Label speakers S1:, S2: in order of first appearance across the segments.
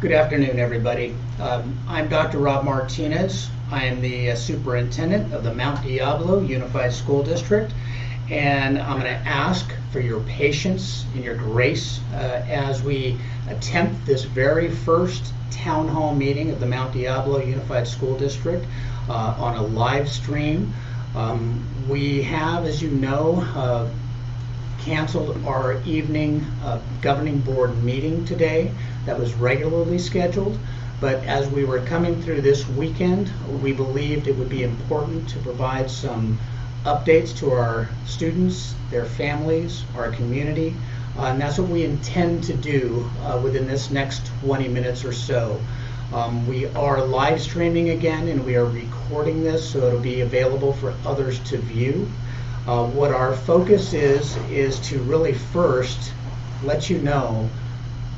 S1: Good afternoon, everybody. I'm Dr. Rob Martinez. I am the superintendent of the Mount Diablo Unified School District, and I'm going to ask for your patience and your grace as we attempt this very first town hall meeting of the Mount Diablo Unified School District on a live stream. We have, as you know, canceled our evening governing board meeting today that was regularly scheduled, but as we were coming through this weekend, we believed it would be important to provide some updates to our students, their families, our community, and that's what we intend to do within this next 20 minutes or so. We are live streaming again, and we are recording this so it'll be available for others to view. What our focus is to really first let you know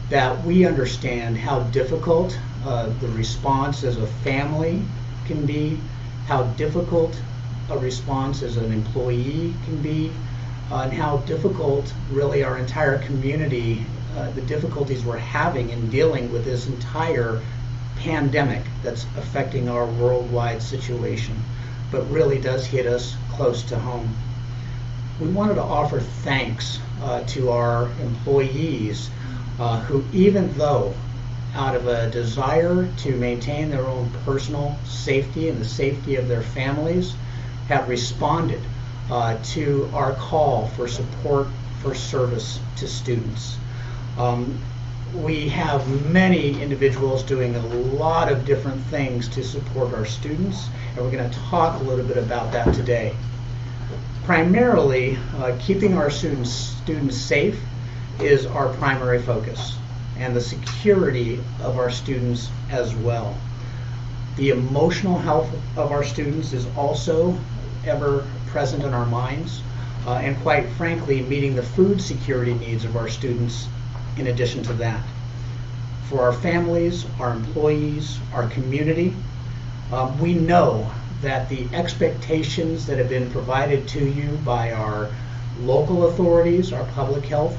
S1: that we understand how difficult the response as a family can be, how difficult a response as an employee can be, and how difficult really our entire community, the difficulties we're having in dealing with this entire pandemic that's affecting our worldwide situation, but really does hit us close to home. We wanted to offer thanks to our employees who, even though out of a desire to maintain their own personal safety and the safety of their families, have responded to our call for support for service to students. We have many individuals doing a lot of different things to support our students, and we're going to talk a little bit about that today. Primarily, keeping our students safe is our primary focus, and the security of our students as well. The emotional health of our students is also ever present in our minds, and quite frankly, meeting the food security needs of our students in addition to that. For our families, our employees, our community, we know that the expectations that have been provided to you by our local authorities, our public health,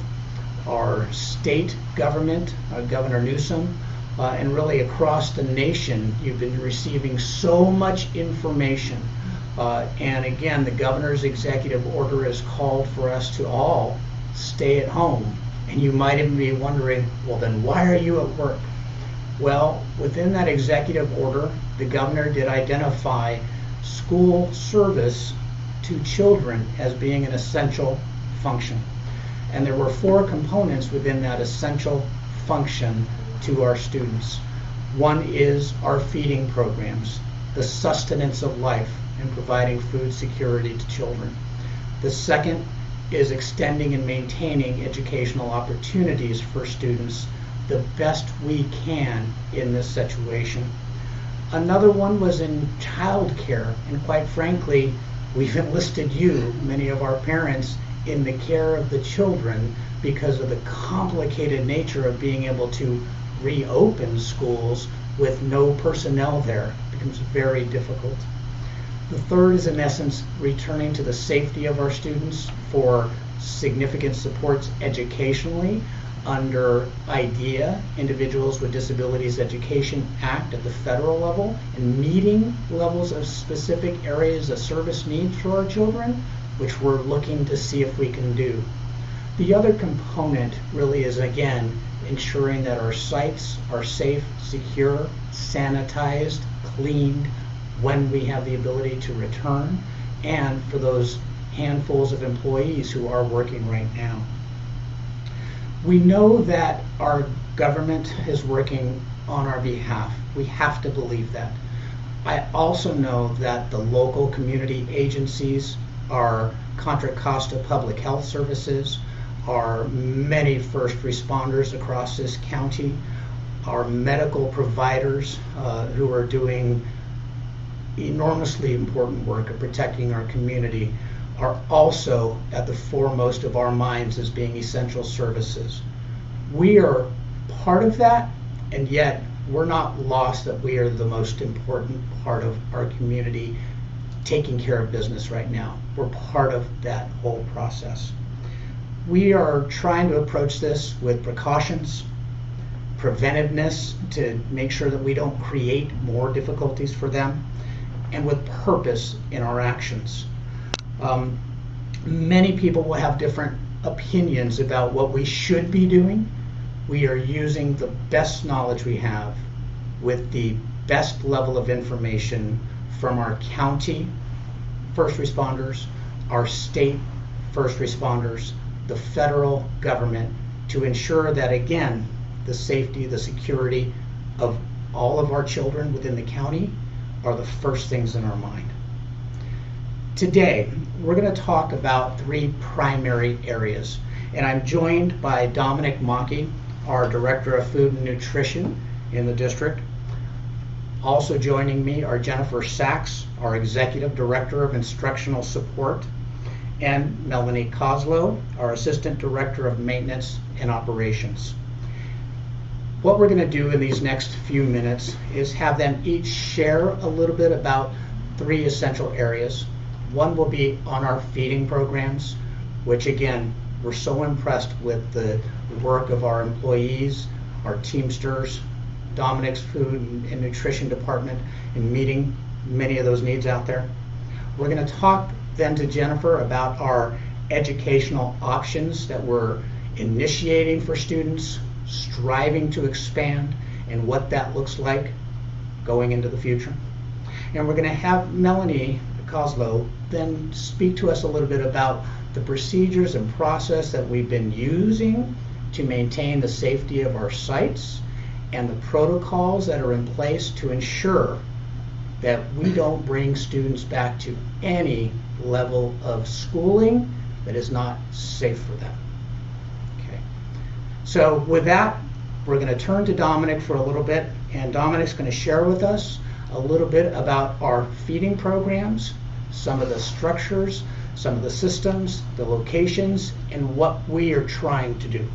S1: our state government, Governor Newsom, and really across the nation, you've been receiving so much information. And again, the governor's executive order has called for us to all stay at home. And you might even be wondering, well, then why are you at work? Well, within that executive order, the governor did identify school service to children as being an essential function. And there were 4 components within that essential function to our students. One is our feeding programs, the sustenance of life and providing food security to children. The second is extending and maintaining educational opportunities for students the best we can in this situation. Another one was in child care, and quite frankly, we've enlisted you, many of our parents, in the care of the children because of the complicated nature of being able to reopen schools with no personnel there. It becomes very difficult. The third is, in essence, returning to the safety of our students for significant supports educationally under IDEA, Individuals with Disabilities Education Act at the federal level, and meeting levels of specific areas of service needs for our children, which we're looking to see if we can do. The other component really is, again, ensuring that our sites are safe, secure, sanitized, cleaned when we have the ability to return, and for those handfuls of employees who are working right now. We know that our government is working on our behalf. We have to believe that. I also know that the local community agencies, our Contra Costa Public Health Services, our many first responders across this county, our medical providers who are doing enormously important work of protecting our community, are also at the foremost of our minds as being essential services. We are part of that, and yet we're not lost that we are the most important part of our community taking care of business right now. We're part of that whole process. We are trying to approach this with precautions, preventiveness to make sure that we don't create more difficulties for them, and with purpose in our actions. Many people will have different opinions about what we should be doing. We are using the best knowledge we have with the best level of information from our county first responders, our state first responders, the federal government, to ensure that, again, the safety, the security of all of our children within the county are the first things in our mind. Today, we're going to talk about 3 primary areas, and I'm joined by Dominic Maki, our Director of Food and Nutrition in the district. Also joining me are Jennifer Sachs, our Executive Director of Instructional Support, and Melanie Koslow, our Assistant Director of Maintenance and Operations. What we're going to do in these next few minutes is have them each share a little bit about 3 essential areas. One will be on our feeding programs, which again, we're so impressed with the work of our employees, our Teamsters, Dominic's Food and Nutrition Department in meeting many of those needs out there. We're going to talk then to Jennifer about our educational options that we're initiating for students, striving to expand, and what that looks like going into the future. And we're going to have Melanie Koslow then speak to us a little bit about the procedures and process that we've been using to maintain the safety of our sites and the protocols that are in place to ensure that we don't bring students back to any level of schooling that is not safe for them. Okay. So with that, we're going to turn to Dominic for a little bit, and Dominic's going to share with us a little bit about our feeding programs, some of the structures, some of the systems, the locations, and what we are trying to do.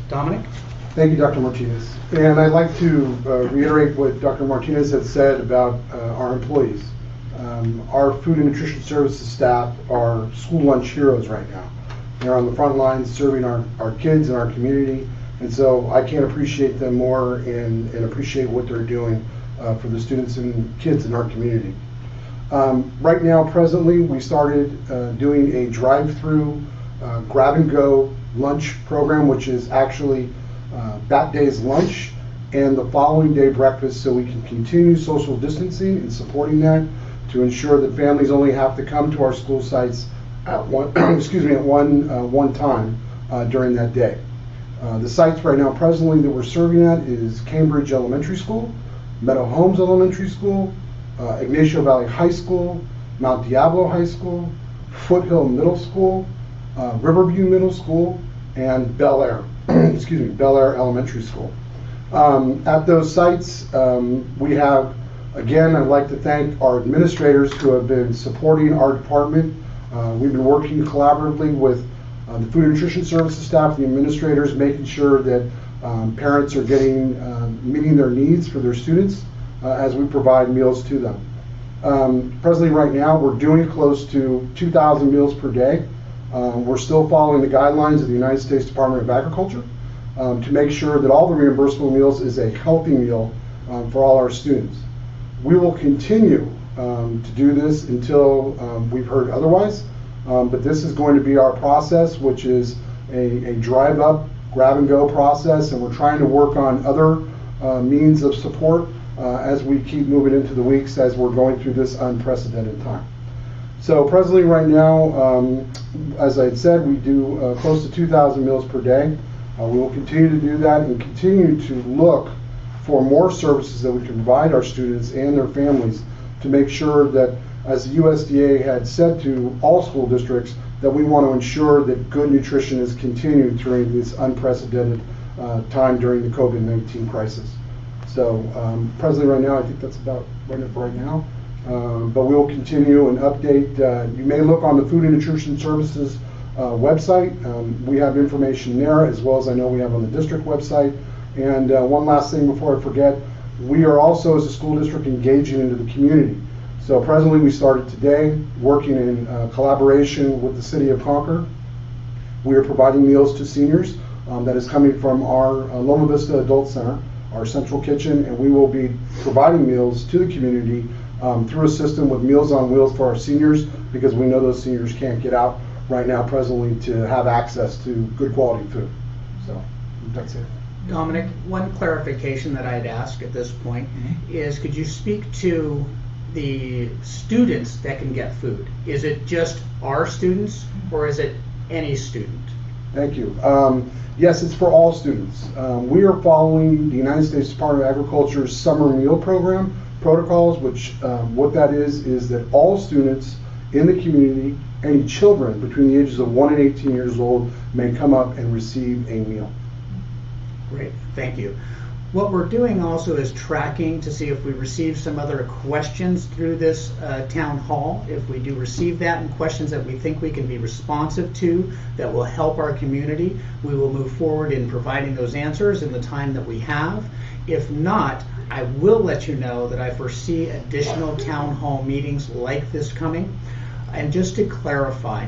S1: Dominic?
S2: Thank you, Dr. Martinez. And I'd like to reiterate what Dr. Martinez had said about our employees. Our food and nutrition services staff are school lunch heroes right now. They're on the front lines serving our kids and our community, and so I can't appreciate them more and appreciate what they're doing for the students and kids in our community. Right now, presently, we started doing a drive-through grab-and-go lunch program, which is actually that day's lunch and the following day breakfast, so we can continue social distancing and supporting that to ensure that families only have to come to our school sites at one one time during that day. The sites right now presently that we're serving at is Cambridge Elementary School, Meadow Homes Elementary School, Ignacio Valley High School, Mount Diablo High School, Foothill Middle School, Riverview Middle School, and Bel Air, Bel Air Elementary School. At those sites, we have, again, I'd like to thank our administrators who have been supporting our department. We've been working collaboratively with the food and nutrition services staff, the administrators, making sure that parents are meeting their needs for their students as we provide meals to them. Presently, right now, we're doing close to 2,000 meals per day. We're still following the guidelines of the United States Department of Agriculture to make sure that all the reimbursable meals is a healthy meal for all our students. We will continue to do this until we've heard otherwise, but this is going to be our process, which is a drive-up, grab-and-go process, and we're trying to work on other means of support as we keep moving into the weeks as we're going through this unprecedented time. So presently right now, as I had said, we do close to 2,000 meals per day. We will continue to do that and continue to look for more services that we can provide our students and their families to make sure that, as the USDA had said to all school districts, that we want to ensure that good nutrition is continued during this unprecedented time during the COVID-19 crisis. So presently right now, I think that's about right now. But we will continue and update. You may look on the Food and Nutrition Services website. We have information there, as well as I know we have on the district website. And one last thing before I forget, we are also, as a school district, engaging into the community. So presently we started today working in collaboration with the City of Concord. We are providing meals to seniors that is coming from our Loma Vista Adult Center. our central kitchen, and we will be providing meals to the community through a system with Meals on Wheels for our seniors, because we know those seniors can't get out right now presently to have access to good quality food. So that's it.
S1: Dominic, one clarification that I'd ask at this point is, could you speak to the students that can get food? Is it just our students, or is it any student?
S2: Thank you. Yes, it's for all students. We are following the United States Department of Agriculture's summer meal program protocols, which what that is that all students in the community, any children between the ages of 1 and 18 years old, may come up and receive a meal.
S1: Great, thank you. What we're doing also is tracking to see if we receive some other questions through this town hall. If we do receive that and questions that we think we can be responsive to that will help our community, we will move forward in providing those answers in the time that we have. If not, I will let you know that I foresee additional town hall meetings like this coming. And just to clarify,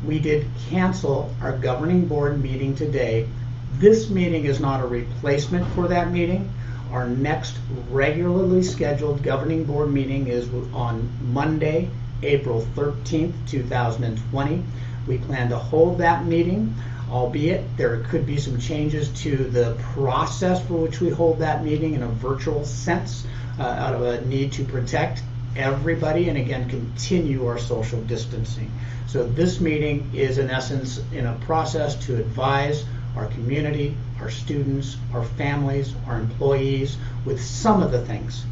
S1: we did cancel our governing board meeting today. This meeting is not a replacement for that meeting. Our next regularly scheduled governing board meeting is on Monday, April 13th, 2020. We plan to hold that meeting, albeit there could be some changes to the process for which we hold that meeting in a virtual sense, out of a need to protect everybody and again continue our social distancing. So this meeting is in essence in a process to advise our community, our students, our families, our employees with some of the things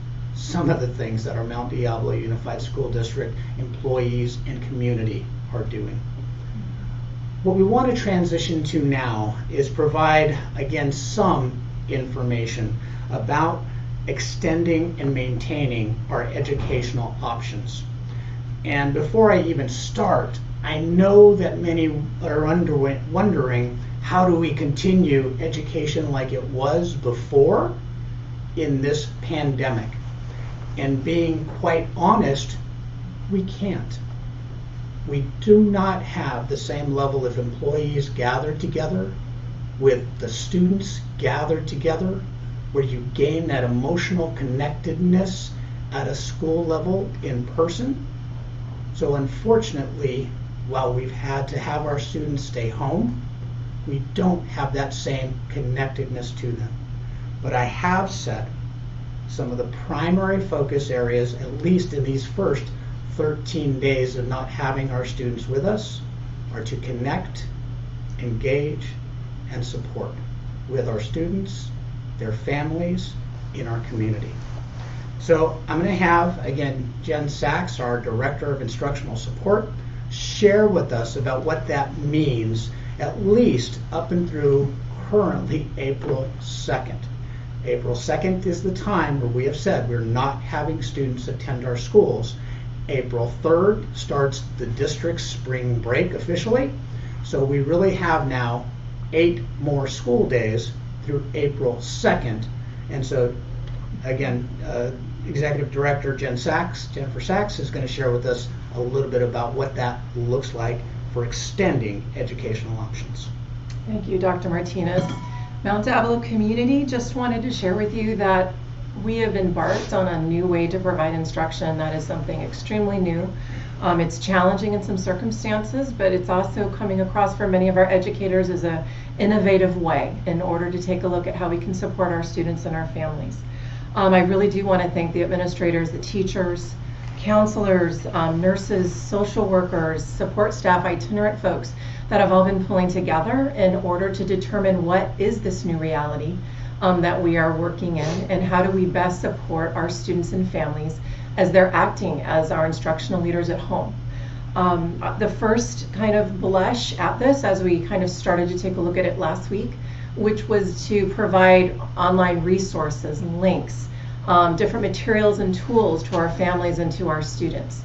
S1: that our Mount Diablo Unified School District employees and community are doing. What we want to transition to now is provide again some information about extending and maintaining our educational options. And before I even start, I know that many are wondering, how do we continue education like it was before in this pandemic? And being quite honest, we can't. We do not have the same level of employees gathered together with the students gathered together, where you gain that emotional connectedness at a school level in person. So unfortunately, while we've had to have our students stay home, we don't have that same connectedness to them. But I have said some of the primary focus areas, at least in these first 13 days of not having our students with us, are to connect, engage, and support with our students, their families, in our community. So I'm going to have, again, Jen Sachs, our Director of Instructional Support, share with us about what that means, at least up and through currently April 2nd. April 2nd is the time where we have said we're not having students attend our schools. April 3rd starts the district's spring break officially. So we really have now 8 more school days through April 2nd. And so again, Executive Director Jennifer Sachs is going to share with us a little bit about what that looks like for extending educational options.
S3: Thank you, Dr. Martinez. Mount Diablo community, just wanted to share with you that we have embarked on a new way to provide instruction that is something extremely new. It's challenging in some circumstances, but it's also coming across for many of our educators as an innovative way in order to take a look at how we can support our students and our families. I really do want to thank the administrators, the teachers, counselors, nurses, social workers, support staff, itinerant folks that have all been pulling together in order to determine what is this new reality that we are working in, and how do we best support our students and families as they're acting as our instructional leaders at home. The first kind of blush at this, as we kind of started to take a look at it last week, which was to provide online resources and links, different materials and tools to our families and to our students.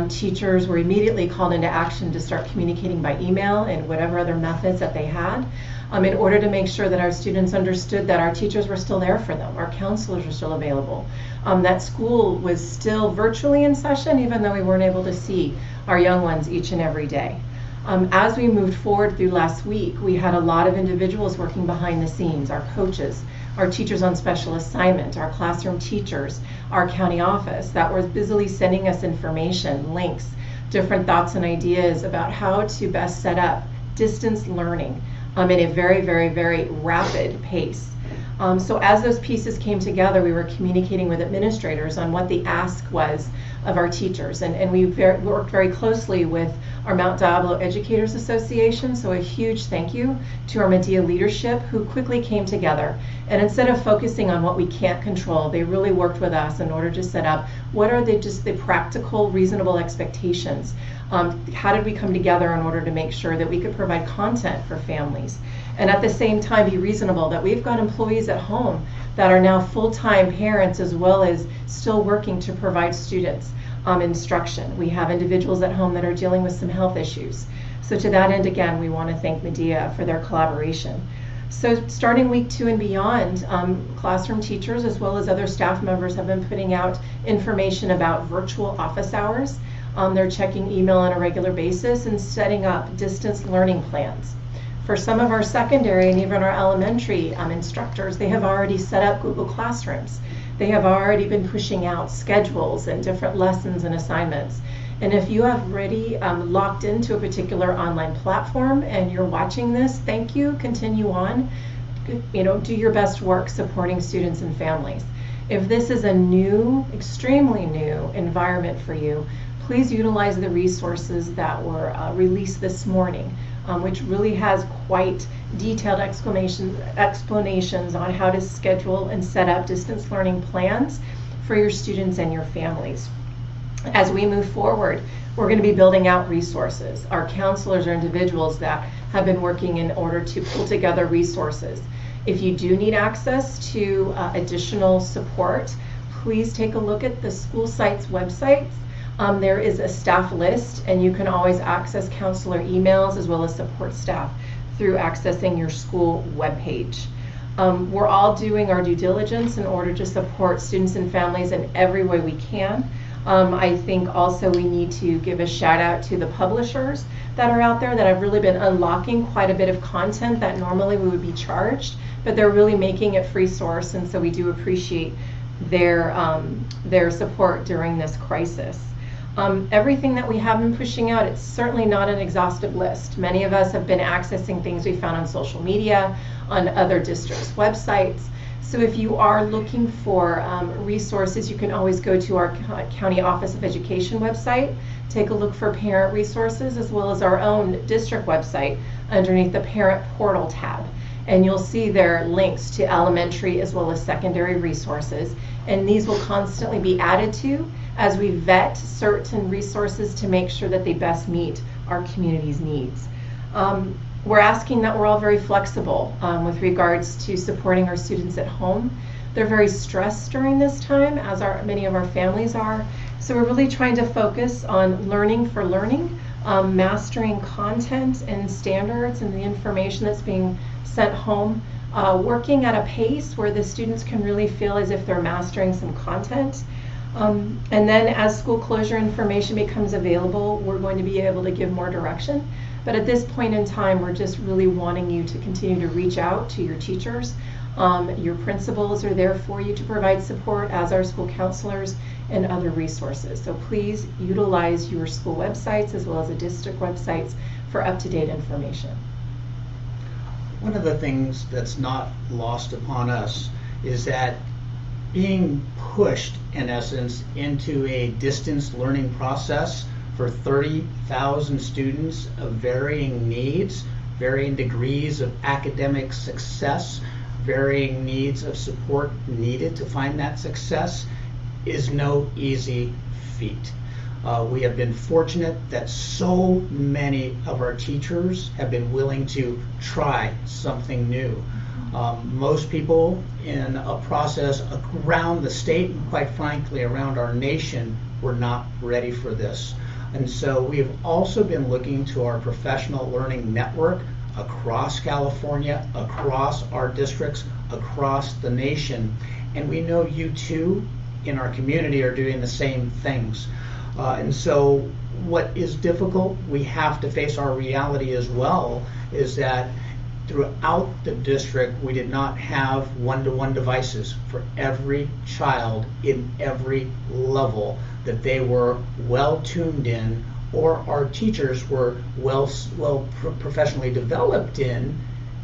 S3: Teachers were immediately called into action to start communicating by email and whatever other methods that they had, in order to make sure that our students understood that our teachers were still there for them, our counselors were still available, that school was still virtually in session even though we weren't able to see our young ones each and every day. As we moved forward through last week, we had a lot of individuals working behind the scenes, our coaches, our teachers on special assignment, our classroom teachers, our county office that were busily sending us information, links, different thoughts and ideas about how to best set up distance learning in a very, very, very rapid pace. So as those pieces came together, we were communicating with administrators on what the ask was of our teachers. And we worked very closely with our Mount Diablo Educators Association. So a huge thank you to our Medea leadership who quickly came together. And instead of focusing on what we can't control, they really worked with us in order to set up what are the practical, reasonable expectations. How did we come together in order to make sure that we could provide content for families? And at the same time be reasonable that we've got employees at home that are now full-time parents as well as still working to provide students instruction. We have individuals at home that are dealing with some health issues. So to that end, again, we want to thank Medea for their collaboration. So starting week 2 and beyond, classroom teachers as well as other staff members have been putting out information about virtual office hours. They're checking email on a regular basis and setting up distance learning plans. For some of our secondary and even our elementary instructors, they have already set up Google Classrooms. They have already been pushing out schedules and different lessons and assignments. And if you have already locked into a particular online platform and you're watching this, thank you, continue on. Do your best work supporting students and families. If this is a new, extremely new environment for you, please utilize the resources that were released this morning, which really has quite detailed explanations on how to schedule and set up distance learning plans for your students and your families. As we move forward, we're going to be building out resources. Our counselors are individuals that have been working in order to pull together resources. If you do need access to additional support, please take a look at the school site's websites. There is a staff list, and you can always access counselor emails as well as support staff through accessing your school webpage. We're all doing our due diligence in order to support students and families in every way we can. I think also we need to give a shout out to the publishers that are out there that have really been unlocking quite a bit of content that normally we would be charged, but they're really making it free source, and so we do appreciate their support during this crisis. Everything that we have been pushing out, it's certainly not an exhaustive list. Many of us have been accessing things we found on social media, on other districts' websites. So if you are looking for resources, you can always go to our County Office of Education website, take a look for parent resources, as well as our own district website underneath the Parent Portal tab. And you'll see there links to elementary as well as secondary resources. And these will constantly be added to as we vet certain resources to make sure that they best meet our community's needs. We're asking that we're all very flexible with regards to supporting our students at home. They're very stressed during this time, as many of our families are. So we're really trying to focus on learning for learning, mastering content and standards and the information that's being sent home, working at a pace where the students can really feel as if they're mastering some content. And then as school closure information becomes available, we're going to be able to give more direction. But at this point in time, we're just really wanting you to continue to reach out to your teachers. Your principals are there for you to provide support, as are school counselors and other resources. So please utilize your school websites as well as the district websites for up-to-date information.
S1: One of the things that's not lost upon us is that being pushed, in essence, into a distance learning process for 30,000 students of varying needs, varying degrees of academic success, varying needs of support needed to find that success, is no easy feat. We have been fortunate that so many of our teachers have been willing to try something new. Most people in a process around the state and quite frankly around our nation were not ready for this. And so we have also been looking to our professional learning network across California, across our districts, across the nation. And we know you too in our community are doing the same things. And so what is difficult, we have to face our reality as well, is that throughout the district, we did not have one-to-one devices for every child in every level, that they were well tuned in, or our teachers were professionally developed in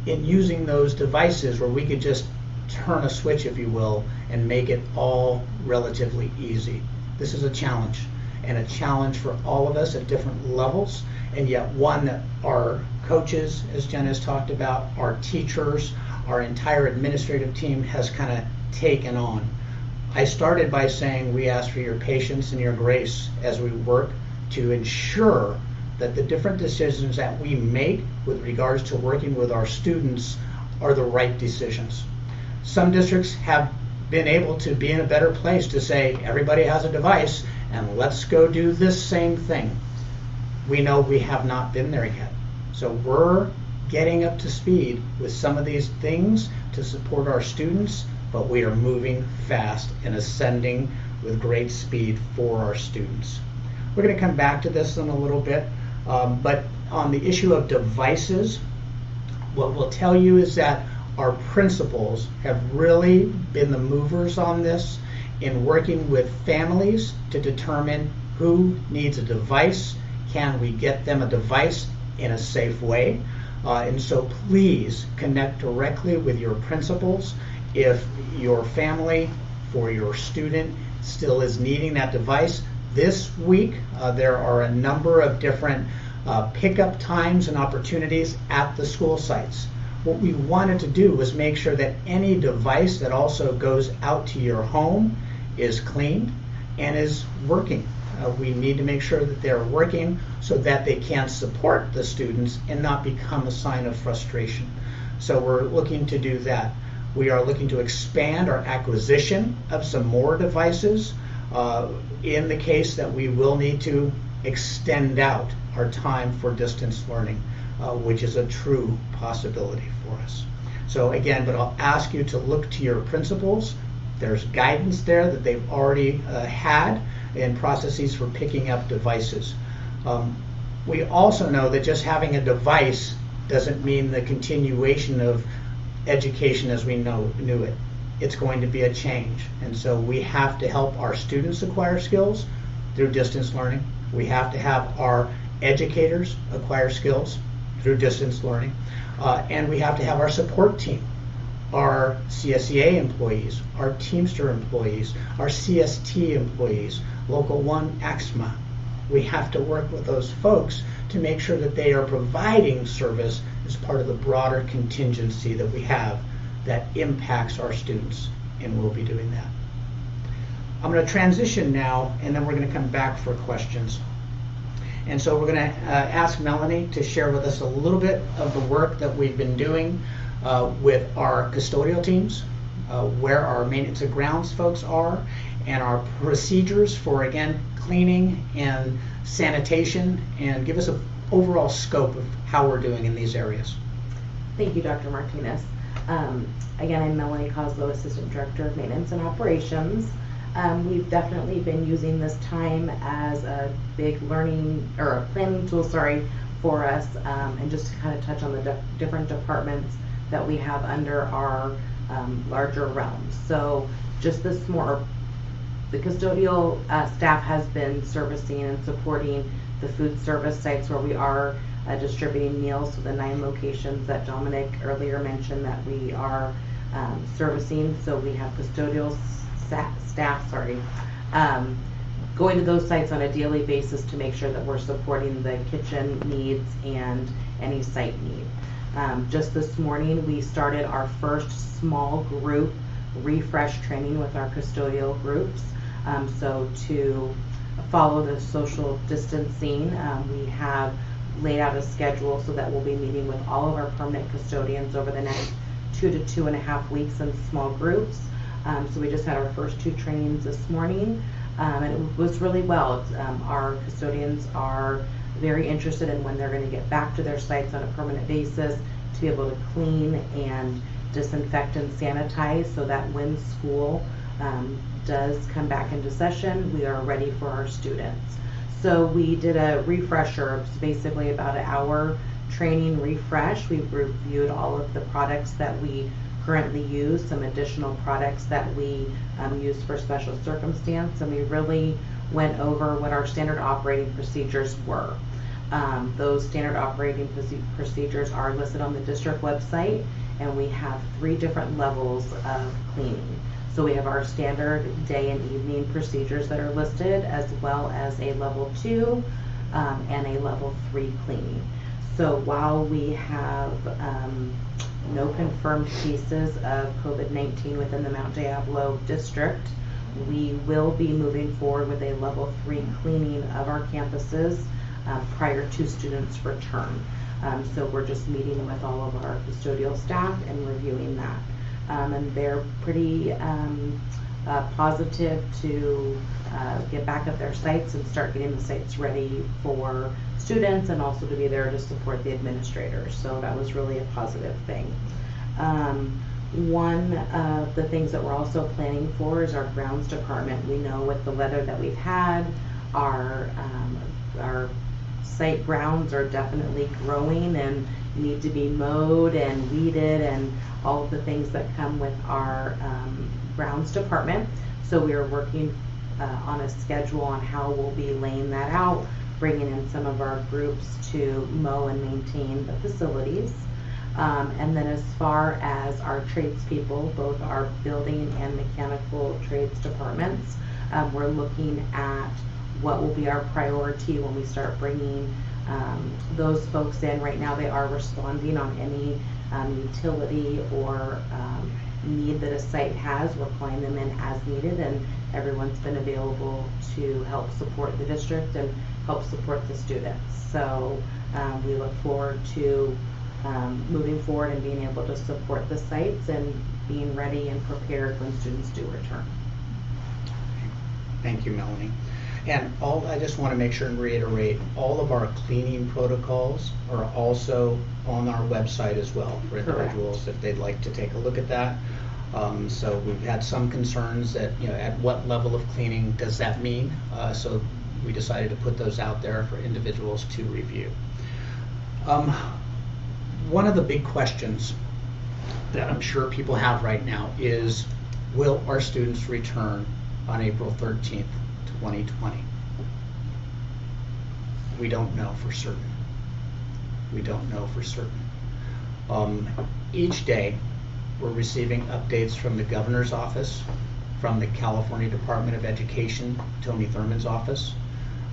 S1: using those devices, where we could just turn a switch, if you will, and make it all relatively easy. This is a challenge, and a challenge for all of us at different levels, and yet one that our coaches, as Jen has talked about, our teachers, our entire administrative team has kind of taken on. I started by saying we ask for your patience and your grace as we work to ensure that the different decisions that we make with regards to working with our students are the right decisions. Some districts have been able to be in a better place to say everybody has a device and let's go do this same thing. We know we have not been there yet. So we're getting up to speed with some of these things to support our students, but we are moving fast and ascending with great speed for our students. We're going to come back to this in a little bit, but on the issue of devices, what we'll tell you is that our principals have really been the movers on this in working with families to determine who needs a device. Can we get them a device in a safe way? And so please connect directly with your principals if your family for your student still is needing that device. This week, there are a number of different pickup times and opportunities at the school sites. What we wanted to do was make sure that any device that also goes out to your home is cleaned and is working. We need to make sure that they're working so that they can support the students and not become a sign of frustration. So we're looking to do that. We are looking to expand our acquisition of some more devices in the case that we will need to extend out our time for distance learning, which is a true possibility for us. So again, but I'll ask you to look to your principals. There's guidance there that they've already had in processes for picking up devices. We also know that just having a device doesn't mean the continuation of education as we knew it. It's going to be a change, and so we have to help our students acquire skills through distance learning. We have to have our educators acquire skills through distance learning, and we have to have our support team, our CSEA employees, our Teamster employees, our CST employees, Local 1 AXMA. We have to work with those folks to make sure that they are providing service as part of the broader contingency that we have that impacts our students, and we'll be doing that. I'm going to transition now, and then we're going to come back for questions. And so we're going to ask Melanie to share with us a little bit of the work that we've been doing with our custodial teams, where our maintenance of grounds folks are, and our procedures for, again, cleaning and sanitation, and give us an overall scope of how we're doing in these areas.
S4: Thank you, Dr. Martinez. Again, I'm Melanie Coslow, Assistant Director of Maintenance and Operations. We've definitely been using this time as a big learning or a planning tool, for us, and just to kind of touch on the different departments that we have under our larger realms. So just this more, the custodial staff has been servicing and supporting the food service sites where we are distributing meals to the 9 locations that Dominic earlier mentioned that we are servicing. So we have custodial staff, going to those sites on a daily basis to make sure that we're supporting the kitchen needs and any site need. Just this morning, we started our first small group refresh training with our custodial groups. So to follow the social distancing, we have laid out a schedule so that we'll be meeting with all of our permanent custodians over the next 2 to 2.5 weeks in small groups. So we just had our first 2 trainings this morning, and it was really well. Our custodians are very interested in when they're going to get back to their sites on a permanent basis to be able to clean and disinfect and sanitize so that when school does come back into session, we are ready for our students. So we did a refresher, basically about an hour training refresh. We've reviewed all of the products that we currently use, some additional products that we use for special circumstance, and we really went over what our standard operating procedures were. Those standard operating procedures are listed on the district website, and we have 3 different levels of cleaning. So we have our standard day and evening procedures that are listed, as well as a level 2 and a level 3 cleaning. So while we have no confirmed cases of COVID-19 within the Mount Diablo district, we will be moving forward with a level 3 cleaning of our campuses prior to students' return. So we're just meeting with all of our custodial staff and reviewing that. And they're pretty positive to get back at their sites and start getting the sites ready for students, and also to be there to support the administrators. So that was really a positive thing. One of the things that we're also planning for is our grounds department. We know with the weather that we've had, our site grounds are definitely growing and need to be mowed and weeded and all of the things that come with our grounds department. So we are working on a schedule on how we'll be laying that out, bringing in some of our groups to mow and maintain the facilities. And then as far as our tradespeople, both our building and mechanical trades departments, we're looking at what will be our priority when we start bringing those folks in. Right now they are responding on any utility or need that a site has. We're calling them in as needed, and everyone's been available to help support the district and help support the students. So we look forward to moving forward and being able to support the sites and being ready and prepared when students do return.
S1: Thank you, Melanie. And I just want to make sure and reiterate, all of our cleaning protocols are also on our website as well for individuals if they'd like to take a look at that. So we've had some concerns that, at what level of cleaning does that mean? So we decided to put those out there for individuals to review. One of the big questions that I'm sure people have right now is, will our students return on April 13th, 2020? We don't know for certain. We don't know for certain. Each day we're receiving updates from the governor's office, from the California Department of Education, Tony Thurman's office,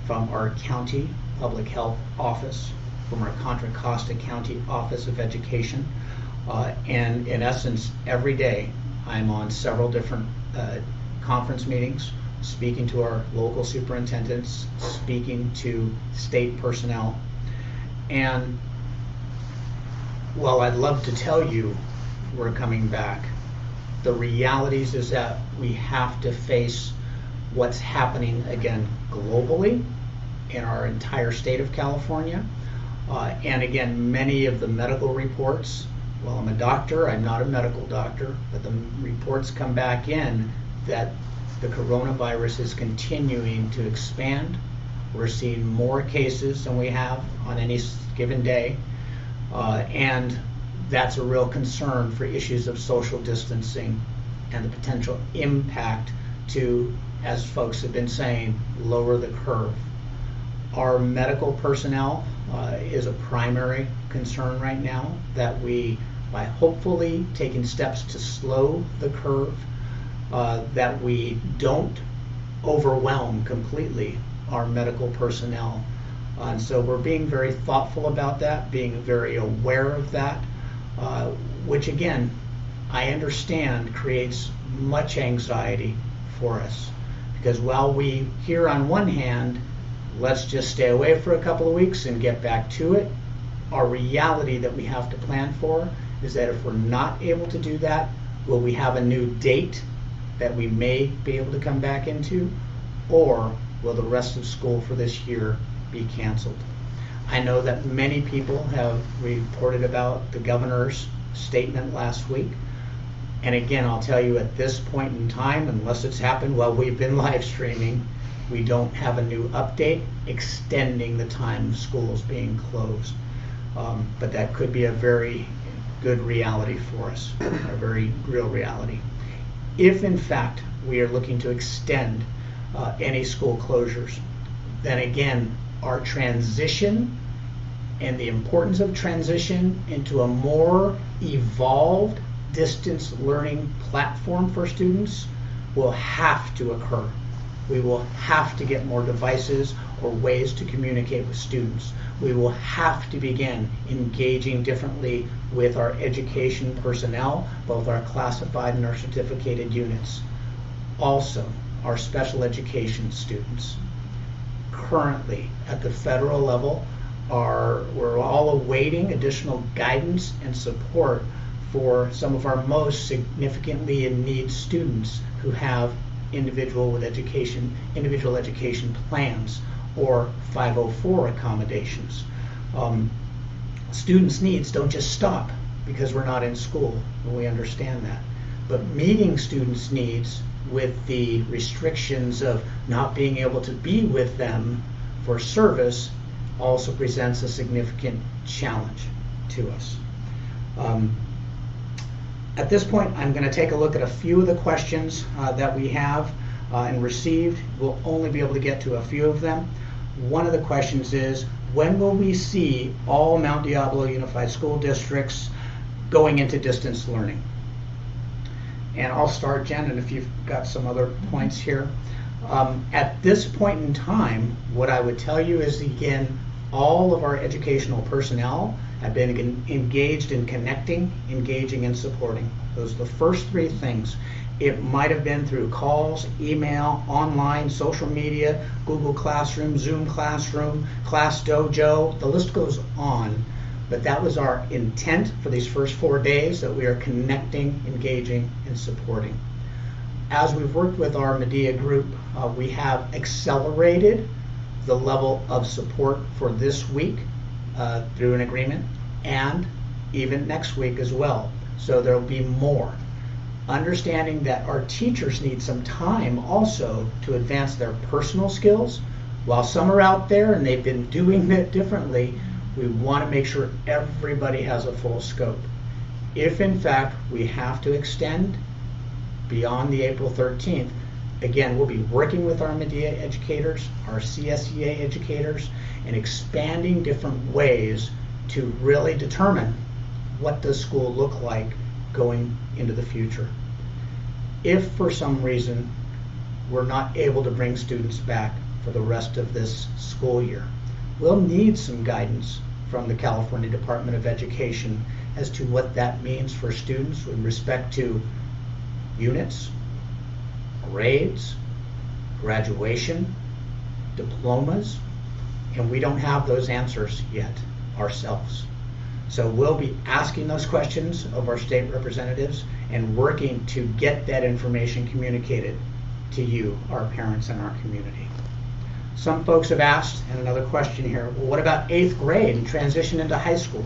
S1: from our county public health office, from our Contra Costa County Office of Education, and in essence every day I'm on several different conference meetings, speaking to our local superintendents, speaking to state personnel. And while I'd love to tell you we're coming back, the realities is that we have to face what's happening again globally in our entire state of California. And again, many of the medical reports, well, I'm a doctor, I'm not a medical doctor, but the reports come back in that the coronavirus is continuing to expand. We're seeing more cases than we have on any given day. And that's a real concern for issues of social distancing and the potential impact to, as folks have been saying, lower the curve. Our medical personnel is a primary concern right now, that we, by hopefully taking steps to slow the curve, that we don't overwhelm completely our medical personnel. And so we're being very thoughtful about that, being very aware of that, which again, I understand creates much anxiety for us. Because while we hear on one hand, let's just stay away for a couple of weeks and get back to it, our reality that we have to plan for is that if we're not able to do that, will we have a new date that we may be able to come back into, or will the rest of school for this year be canceled? I know that many people have reported about the governor's statement last week. And again, I'll tell you, at this point in time, unless it's happened while we've been live streaming, we don't have a new update extending the time of schools being closed. But that could be a very good reality for us, a very real reality. If in fact we are looking to extend any school closures, then again, our transition and the importance of transition into a more evolved distance learning platform for students will have to occur. We will have to get more devices or ways to communicate with students. We will have to begin engaging differently with our education personnel, both our classified and our certificated units. Also, our special education students. Currently, at the federal level, we're all awaiting additional guidance and support for some of our most significantly in need students who have individual education plans or 504 accommodations. Students' needs don't just stop because we're not in school, and we understand that. But meeting students' needs with the restrictions of not being able to be with them for service also presents a significant challenge to us. At this point, I'm going to take a look at a few of the questions that we have and received. We'll only be able to get to a few of them. One of the questions is, when will we see all Mount Diablo Unified School Districts going into distance learning? And I'll start, Jen, and if you've got some other points here. At this point in time, what I would tell you is, again, all of our educational personnel have been engaged in connecting, engaging, and supporting. Those are the first three things. It might have been through calls, email, online, social media, Google Classroom, Zoom Classroom, Class Dojo, the list goes on. But that was our intent for these first 4 days, that we are connecting, engaging, and supporting. As we've worked with our Medea group, we have accelerated the level of support for this week through an agreement, and even next week as well. So there will be more. Understanding that our teachers need some time also to advance their personal skills. While some are out there and they've been doing it differently, we want to make sure everybody has a full scope. If in fact we have to extend beyond the April 13th, again, we'll be working with our Medea educators, our CSEA educators, and expanding different ways to really determine what does school look like going into the future. If for some reason we're not able to bring students back for the rest of this school year, we'll need some guidance from the California Department of Education as to what that means for students with respect to units, grades, graduation, diplomas, and we don't have those answers yet ourselves. So we'll be asking those questions of our state representatives and working to get that information communicated to you, our parents, and our community. Some folks have asked, and another question here, well, what about 8th grade and transition into high school?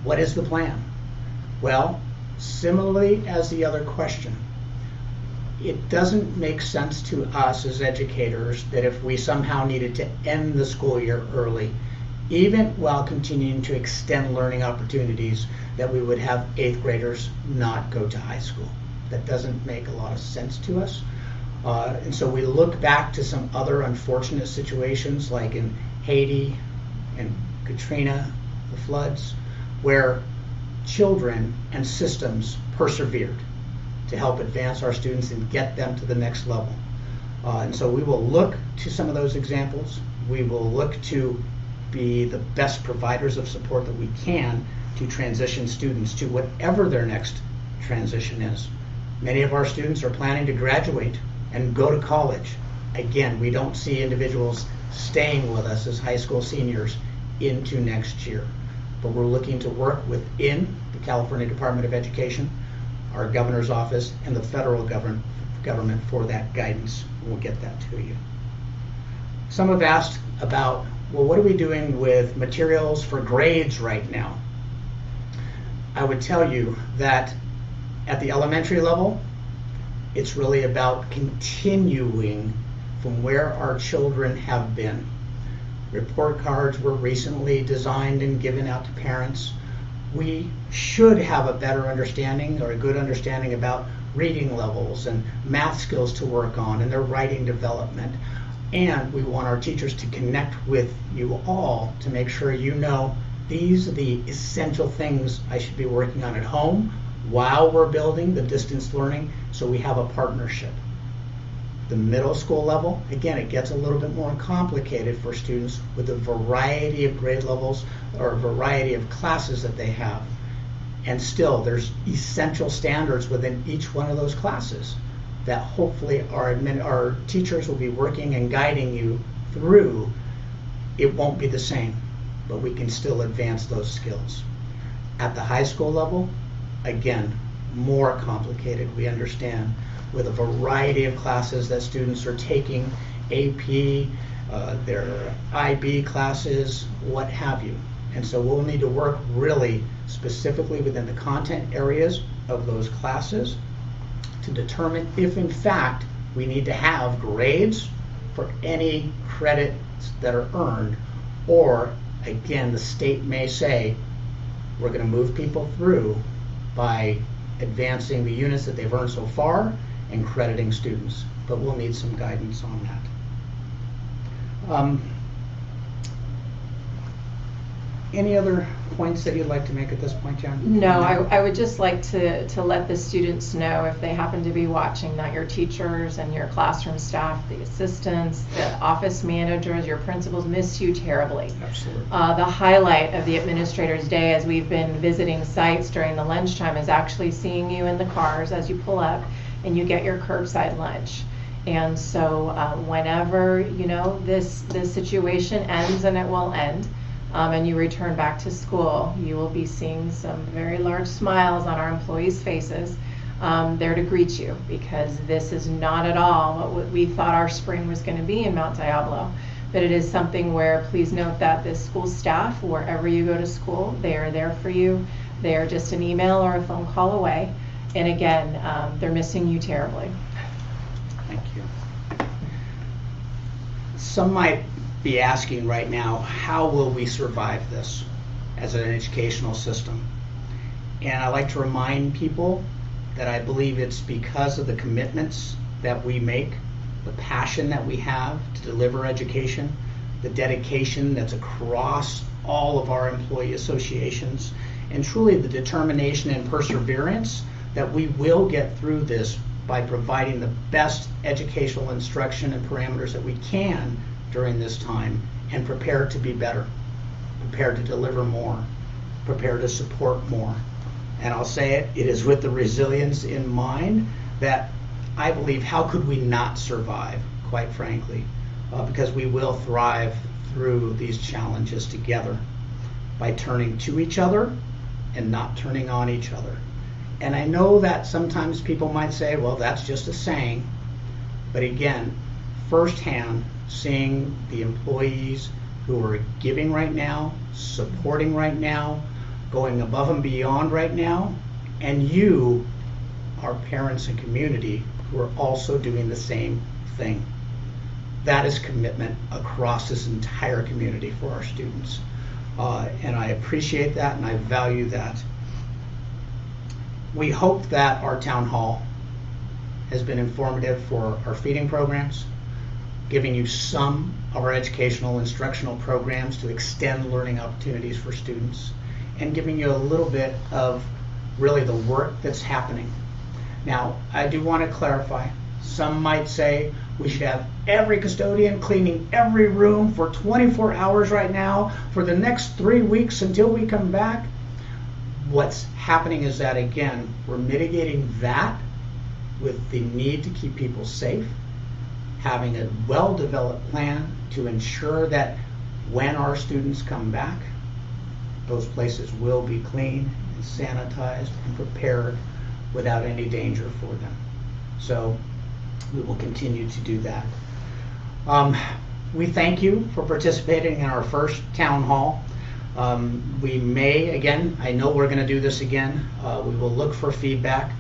S1: What is the plan? Well, similarly as the other question, it doesn't make sense to us as educators that if we somehow needed to end the school year early, even while continuing to extend learning opportunities, that we would have 8th graders not go to high school. That doesn't make a lot of sense to us. And so we look back to some other unfortunate situations like in Haiti and Katrina, the floods, where children and systems persevered to help advance our students and get them to the next level. And so we will look to some of those examples. We will look to be the best providers of support that we can to transition students to whatever their next transition is. Many of our students are planning to graduate and go to college. Again, we don't see individuals staying with us as high school seniors into next year. But we're looking to work within the California Department of Education, our governor's office, and the federal government for that guidance. We'll get that to you. Some have asked about, well, what are we doing with materials for grades right now? I would tell you that at the elementary level, it's really about continuing from where our children have been. Report cards were recently designed and given out to parents. We should have a better understanding or a good understanding about reading levels and math skills to work on and their writing development. And we want our teachers to connect with you all to make sure you know these are the essential things I should be working on at home while we're building the distance learning, so we have a partnership. The middle school level, again, it gets a little bit more complicated for students with a variety of grade levels or a variety of classes that they have. And still, there's essential standards within each one of those classes that hopefully our teachers will be working and guiding you through. It won't be the same, but we can still advance those skills. At the high school level, again, more complicated, we understand, with a variety of classes that students are taking, AP, their IB classes, what have you. And so we'll need to work really specifically within the content areas of those classes to determine if in fact we need to have grades for any credits that are earned, or again, the state may say we're going to move people through by advancing the units that they've earned so far and crediting students, but we'll need some guidance on that. Any other points that you'd like to make at this point, Jen?
S3: No, I would just like to let the students know, if they happen to be watching, that your teachers and your classroom staff, the assistants, the office managers, your principals miss you terribly.
S1: Absolutely.
S3: The highlight of the administrator's day as we've been visiting sites during the lunchtime is actually seeing you in the cars as you pull up and you get your curbside lunch. And so whenever, this situation ends, and it will end, and you return back to school, you will be seeing some very large smiles on our employees' faces there to greet you, because this is not at all what we thought our spring was going to be in Mount Diablo. But it is something where, please note that the school staff, wherever you go to school, they are there for you. They are just an email or a phone call away. And again, they're missing you terribly.
S1: Thank you. Some might be asking right now, how will we survive this as an educational system? And I like to remind people that I believe it's because of the commitments that we make, the passion that we have to deliver education, the dedication that's across all of our employee associations, and truly the determination and perseverance that we will get through this by providing the best educational instruction and parameters that we can during this time, and prepared to be better, prepared to deliver more, prepared to support more. And I'll say it is with the resilience in mind that I believe, how could we not survive, quite frankly, because we will thrive through these challenges together by turning to each other and not turning on each other. And I know that sometimes people might say, well, that's just a saying, but again, firsthand, seeing the employees who are giving right now, supporting right now, going above and beyond right now, and you, our parents and community, who are also doing the same thing. That is commitment across this entire community for our students. And I appreciate that and I value that. We hope that our town hall has been informative for our feeding programs, giving you some of our educational instructional programs to extend learning opportunities for students, and giving you a little bit of really the work that's happening. Now, I do want to clarify, some might say we should have every custodian cleaning every room for 24 hours right now for the next 3 weeks until we come back. What's happening is that, again, we're mitigating that with the need to keep people safe, having a well-developed plan to ensure that when our students come back, those places will be clean and sanitized and prepared without any danger for them. So we will continue to do that. We thank you for participating in our first town hall. We may, again, I know we're going to do this again. We will look for feedback.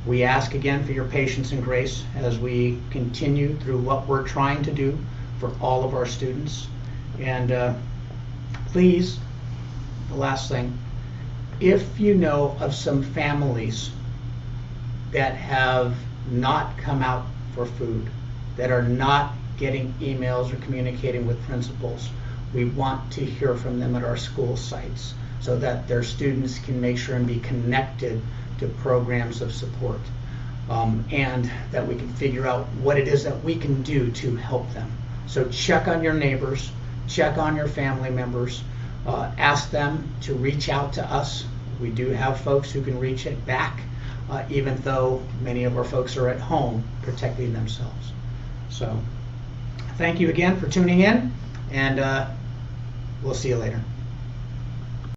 S1: We ask again for your patience and grace as we continue through what we're trying to do for all of our students. And please, the last thing, if you know of some families that have not come out for food, that are not getting emails or communicating with principals, we want to hear from them at our school sites so that their students can make sure and be connected to programs of support, and that we can figure out what it is that we can do to help them. So check on your neighbors, check on your family members, ask them to reach out to us. We do have folks who can reach it back, even though many of our folks are at home protecting themselves. So thank you again for tuning in, and we'll see you later.